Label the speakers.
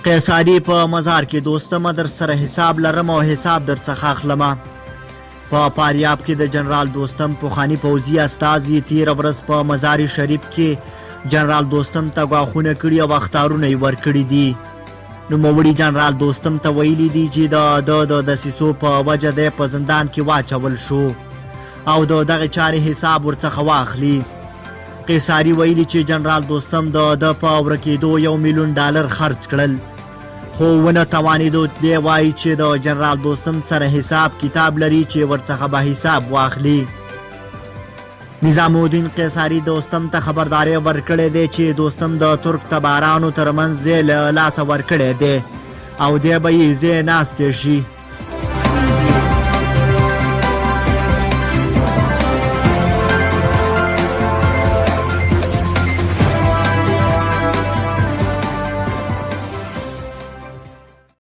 Speaker 1: قیصاري په مزار کې دوستمه در سره حساب لرم او حساب در څخه اخلمه. په پاریاب کې د جنرال دوستم پخواني پوځي استازي تېره ورځ په مزار شریف کې جنرال دوستم ته ګواښونه کړي او اخطارونه یې ورکړي دي. نوموړي جنرال دوستم ته ویلي دي چې د دسیسو په وجه دی په زندان کې واچول شو او د دغې چارې حساب ورڅخه واخلي. قیصاري ویلي چې جنرال دوستم د په ورکېدو $1,000,000 خرڅ کړل خو ونه توانېدو. دی وایي چې د جنرال دوستم سره حساب کتاب لري چې ورڅخه به حساب واخلي. نظام الدین قیصاري دوستم ته خبرداری ورکړی دی چې دوستم د ترک تبارانو ترمنځ ځای له لاسه ورکړی دی او دی به یې ځای ناستی شي.